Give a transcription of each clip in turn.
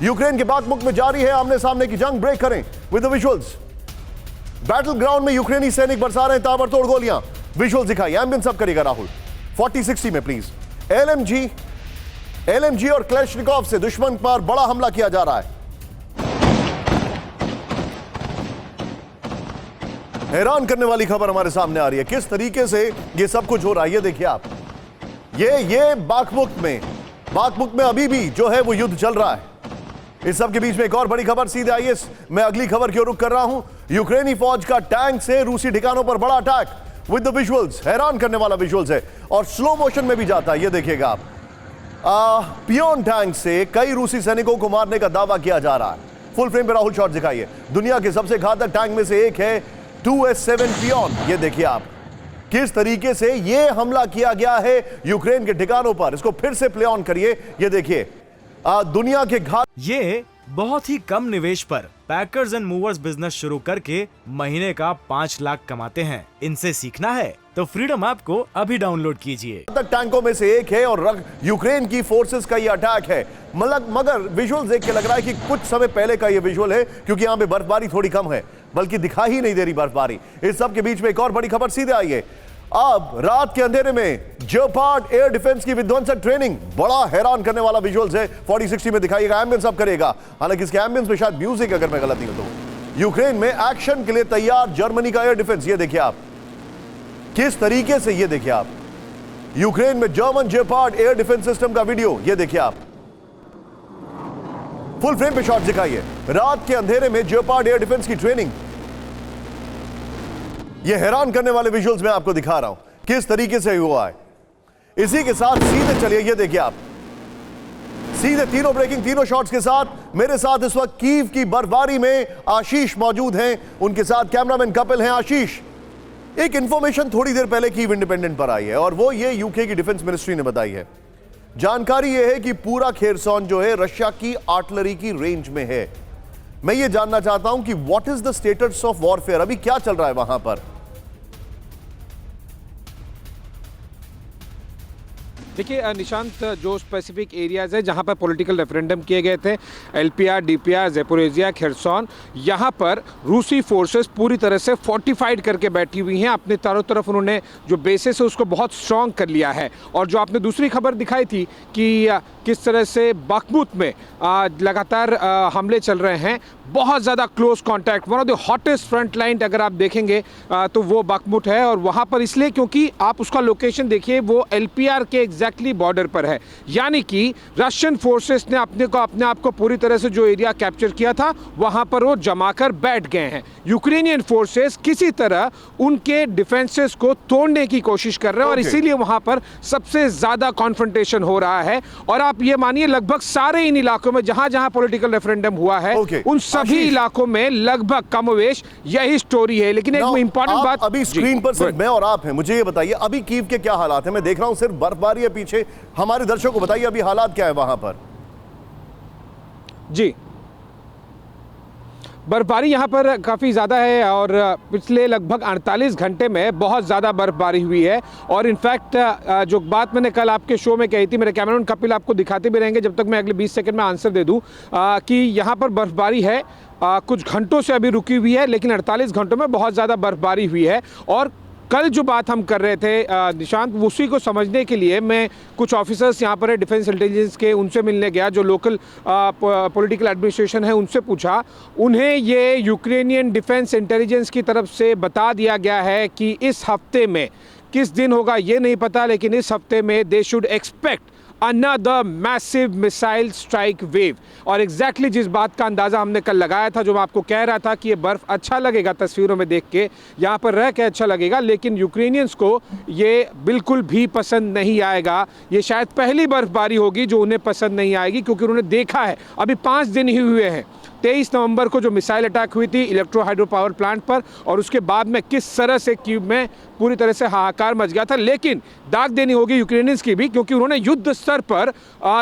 Ukraine के बाखमुख में जारी है आमने सामने की जंग। ब्रेक करें with the visuals. Battle ground में यूक्रेनी सैनिक बरसा रहे हैं ताबड़तोड़ गोलियां। विजुअल्स दिखाई, एम्बियंस अब करेगा राहुल 4060 में प्लीज। एलएमजी और क्लैशनिकोव से दुश्मन पर बड़ा हमला किया जा रहा है। हैरान करने वाली खबर हमारे सामने आ रही है, किस तरीके से ये सब कुछ हो रहा है। ये देखिए आप, ये बाखमुख में अभी भी जो है वो युद्ध चल रहा है। इस सब के बीच में एक और बड़ी खबर सीधे आई है। मैं अगली खबर की ओर रुख कर रहा हूं। यूक्रेनी फौज का टैंक से रूसी ठिकानों पर बड़ा अटैक विद द विजुअल्स। हैरान करने वाला विजुअल्स है और स्लो मोशन में भी जाता है। ये देखिएगा आप, पियोन टैंक से कई रूसी सैनिकों को मारने का दावा किया जा रहा है। फुल फ्रेम पे राहुल शॉट दिखाइए। दुनिया के सबसे घातक टैंक में से एक है 2S7 पियोन। ये देखिए आप, किस तरीके से ये हमला किया गया है यूक्रेन के ठिकानों पर। इसको फिर से प्ले ऑन करिए। ये देखिए, दुनिया के ये बहुत ही कम निवेश पर पैकर्स एंड मूवर्स बिजनेस शुरू करके महीने का 5 लाख कमाते हैं। इनसे सीखना है तो फ्रीडम ऐप को अभी डाउनलोड कीजिए। टैंकों में से एक है और यूक्रेन की फोर्सेस का ये अटैक है। मगर विजुअल देख के लग रहा है कि कुछ समय पहले का ये विजुअल है, क्योंकि यहाँ पे बर्फबारी थोड़ी कम है, बल्कि दिखाई ही नहीं दे रही बर्फबारी। इस सब के बीच में एक और बड़ी खबर सीधे आई है। अब रात के अंधेरे में जेपार्ड एयर डिफेंस की विध्वंसक ट्रेनिंग, बड़ा हैरान करने वाला विजुअल्स है। 4060 में दिखाइएगा। एम्बियंस अब करेगा, हालांकि इसके एम्बियंस में शायद म्यूजिक, अगर मैं गलत नहीं हूं तो। यूक्रेन में एक्शन के लिए तैयार जर्मनी का एयर डिफेंस। ये देखिए आप, किस तरीके से, ये देखिए आप, यूक्रेन में जर्मन जेपार्ड एयर डिफेंस सिस्टम का वीडियो। ये देखिए आप, फुल फ्रेम पे शॉट दिखाइए। रात के अंधेरे में जेपार्ड एयर डिफेंस की ट्रेनिंग, ये हैरान करने वाले विजुअल्स मैं आपको दिखा रहा हूं, किस तरीके से हुआ है। इसी के साथ सीधे चलिए, ये देखिए आप, सीधे तीनों ब्रेकिंग, तीनों शॉट्स के साथ मेरे साथ इस वक्त कीव की बर्फबारी में आशीष मौजूद हैं। उनके साथ कैमरामैन कपिल हैं। आशीष, एक इंफॉर्मेशन थोड़ी देर पहले कीव इंडिपेंडेंट पर आई है और वो ये यूके की डिफेंस मिनिस्ट्री ने बताई है। जानकारी यह है कि पूरा खेरसॉन जो है रशिया की आर्टिलरी की रेंज में है। मैं ये जानना चाहता हूं कि what is the status of warfare, अभी क्या चल रहा है वहां पर। देखिए निशांत, जो स्पेसिफिक एरियाज़ है जहां पर पॉलिटिकल रेफरेंडम किए गए थे, एलपीआर, डीपीआर, ज़ेपोरिजिया, खेरसॉन, यहां पर रूसी फोर्सेस पूरी तरह से फोर्टिफाइड करके बैठी हुई हैं। अपने चारों तरफ उन्होंने जो बेसिस है उसको बहुत स्ट्रॉन्ग कर लिया है। और जो आपने दूसरी खबर दिखाई थी कि किस तरह से बाखमुत में लगातार हमले चल रहे हैं, बहुत ज़्यादा close contact, one of the hottest front line अगर आप देखेंगे तो वो बाखमुत है। और वहाँ पर इसलिए क्योंकि आप उसका लोकेशन देखिए, वो एलपीआर के एग्जैक्टली बॉर्डर पर है। यानी कि रशियन फोर्सेस ने अपने आप को पूरी तरह से जो एरिया कैप्चर किया था वहाँ पर वो जमाकर बैठ गए हैं। यूक्रेनियन फोर्सेस किसी तरह उनके डिफेंसेस को तोड़ने की कोशिश कर रहे हैं और इसीलिए वहाँ पर सबसे ज़्यादा कॉन्फ्रंटेशन हो रहा है। और आप ये मानिए लगभग सारे इन इलाकों में जहाँ जहाँ पॉलिटिकल रेफरेंडम हुआ है उन सभी इलाकों में लगभग कमोवेश यही स्टोरी है। लेकिन एक इंपॉर्टेंट बात, अभी स्क्रीन पर सिर्फ मैं और आप हैं, मुझे ये बताइए अभी कीव के क्या हालात हैं। मैं देख रहा हूं सिर्फ बर्फबारी है पीछे, हमारे दर्शकों को बताइए अभी हालात क्या है वहां पर। जी, बर्फबारी यहाँ पर काफ़ी ज़्यादा है और पिछले लगभग 48 घंटे में बहुत ज़्यादा बर्फबारी हुई है। और इनफैक्ट जो बात मैंने कल आपके शो में कही थी, मेरे कैमरामैन कपिल आपको दिखाते भी रहेंगे जब तक मैं अगले 20 सेकंड में आंसर दे दूँ, कि यहाँ पर बर्फबारी है कुछ घंटों से अभी रुकी हुई है, लेकिन 48 घंटों में बहुत ज़्यादा बर्फबारी हुई है। और कल जो बात हम कर रहे थे निशांत, उसी को समझने के लिए मैं कुछ ऑफिसर्स यहाँ पर है डिफेंस इंटेलिजेंस के, उनसे मिलने गया, जो लोकल पॉलिटिकल एडमिनिस्ट्रेशन है उनसे पूछा। उन्हें ये यूक्रेनियन डिफेंस इंटेलिजेंस की तरफ से बता दिया गया है कि इस हफ्ते में, किस दिन होगा ये नहीं पता, लेकिन इस हफ्ते में they should expect another massive missile strike wave. और एग्जैक्टली जिस बात का अंदाज़ा हमने कल लगाया था, जो मैं आपको कह रहा था कि ये बर्फ़ अच्छा लगेगा तस्वीरों में देख के, यहाँ पर रह के अच्छा लगेगा, लेकिन यूक्रेनियंस को ये बिल्कुल भी पसंद नहीं आएगा। ये शायद पहली बर्फबारी होगी जो उन्हें पसंद नहीं आएगी, क्योंकि उन्होंने देखा है अभी 5 दिन ही हुए हैं। 23 नवंबर को जो मिसाइल अटैक हुई थी इलेक्ट्रो हाइड्रो पावर प्लांट पर, और उसके बाद में किस तरह से कीव में पूरी तरह से हाहाकार मच गया था। लेकिन दाग देनी होगी यूक्रेनियंस की भी, क्योंकि उन्होंने युद्ध स्तर पर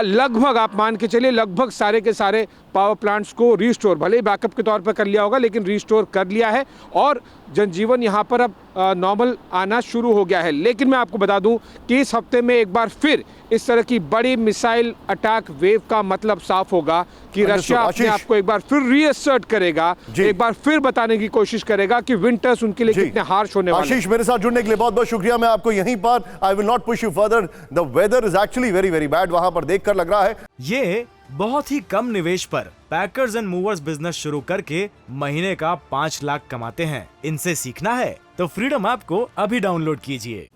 लगभग, आप मान के चलिए, लगभग सारे के सारे पावर प्लांट्स को रिस्टोर, भले ही बैकअप के तौर पर कर लिया होगा, लेकिन रिस्टोर कर लिया है। और जनजीवन यहाँ पर अब नॉर्मल आना शुरू हो गया है। लेकिन मैं आपको बता दूं कि इस हफ्ते में एक बार फिर इस तरह की बड़ी मिसाइल अटैक वेव का मतलब साफ होगा कि रशिया अपने आप को एक बार फिर रीअसर्ट करेगा, एक बार फिर बताने की कोशिश करेगा कि विंटर्स उनके लिए कितने हार्श होने वाले हैं। आशीष, मेरे साथ जुड़ने के लिए बहुत बहुत शुक्रिया। मैं आपको यहीं पर I will not push you further, the weather is actually very very bad, वहां पर देखकर लग रहा है। ये बहुत ही कम निवेश पर पैकर्स एंड मूवर्स बिजनेस शुरू करके महीने का 5 लाख कमाते हैं। इनसे सीखना है तो फ्रीडम ऐप को अभी डाउनलोड कीजिए।